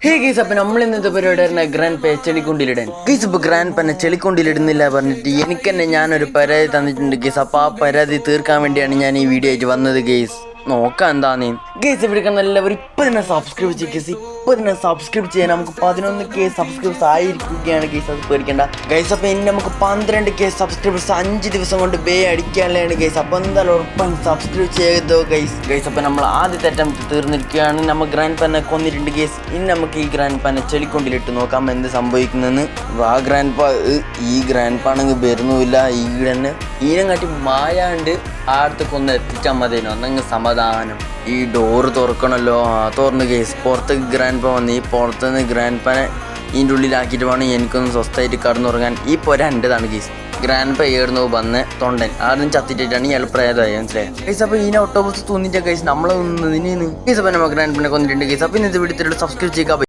Hey guys, അപ്പം നമ്മൾ ഇന്നത്തെ പരിപാടി ഗ്രാൻഡ് പേ ചെളിക്കൊണ്ടിലിടാൻ. ഗൈസ്, ഇപ്പോൾ ഗ്രാൻഡ് പന്നെ ചെളിക്കൊണ്ടിലിടുന്നില്ല പറഞ്ഞിട്ട് എനിക്ക് തന്നെ ഞാനൊരു പരാതി തന്നിട്ടുണ്ട് ഗൈസ്. അപ്പോൾ ആ പരാതി തീർക്കാൻ വേണ്ടിയാണ് ഞാൻ ഈ വീഡിയോ ആയിട്ട് വന്നത് ഗൈസ്. നോക്കാം എന്താന്ന് ഗൈസ്. ഇവിടെ എല്ലാവരും ഇപ്പം തന്നെ സബ്സ്ക്രൈബ് ചെയ്യുക ഗൈസ്. ഇപ്പം തന്നെ സബ്സ്ക്രൈബ് ചെയ്യാൻ നമുക്ക് 11K സബ്സ്ക്രൈബേഴ്സ് ആയിരിക്കുകയാണ് ഗൈസ്. അത് പേടിക്കണ്ട ഗൈസ്. അപ്പോൾ ഇനി നമുക്ക് 12K സബ്സ്ക്രൈബേഴ്സ് 5 ദിവസം കൊണ്ട് ബേ അടിക്കാനുള്ളതാണ് ഗൈസ്. അപ്പോൾ എന്തായാലും ഉറപ്പാണ് സബ്സ്ക്രൈബ് ചെയ്തോ ഗൈസ്. ഗൈസ്, അപ്പോൾ നമ്മൾ ആദ്യത്തെ അറ്റംപ്റ്റ് തീർന്നിരിക്കുകയാണ്. നമ്മൾ ഗ്രാൻഡ് പന്നെ കൊന്നിട്ടുണ്ട് ഗൈസ്. ഇനി നമുക്ക് ഈ ഗ്രാൻഡ് പന്നെ ചെളിക്കൊണ്ടിലിട്ട് നോക്കാം എന്ത് സംഭവിക്കുന്നതെന്ന്. ആ ഗ്രാൻഡ് പാ ഈ ഗ്രാൻഡ് പാണെങ്കിൽ വരുന്നുമില്ല. ഈ തന്നെ ഈനം കാട്ടി മായാണ്ട് ആടത്തേക്ക് ഒന്ന് എത്തിച്ചാൽ മതിയോ അന്നങ്ങ് സമാധാനം. ഈ ഡോറ് തുറക്കണമല്ലോ. തുറന്ന് കേസ്. പുറത്തേക്ക് ഗ്രാൻഡ് പാ വന്ന് ഈ പുറത്തുനിന്ന് ഗ്രാൻഡ് പാനെ ഇതിൻ്റെ ഉള്ളിലാക്കിയിട്ട് വേണം എനിക്കൊന്ന് സ്വസ്ഥമായിട്ട് കടന്നുറങ്ങാൻ. ഈ പൊര എൻ്റെതാണ് കേസ്. ഗ്രാൻഡ് പേ ഏടുന്നു വന്ന് തൊണ്ടൻ ആദ്യം ചത്തിട്ടാണ് ഇയാൾ പ്രേതമായി മനസ്സിലായി കേസ്. അപ്പോൾ ഇതിനെ ഒട്ടോബസ് തോന്നിച്ച കേസ് നമ്മളെ കേസ്. അപ്പോൾ നമ്മൾ ഗ്രാൻഡ് പന്നെ കൊന്നിട്ടുണ്ട് കേസ്. അപ്പോൾ ഇന്നത്തെ വീഡിയോ സബ്സ്ക്രൈബ് ചെയ്യുക.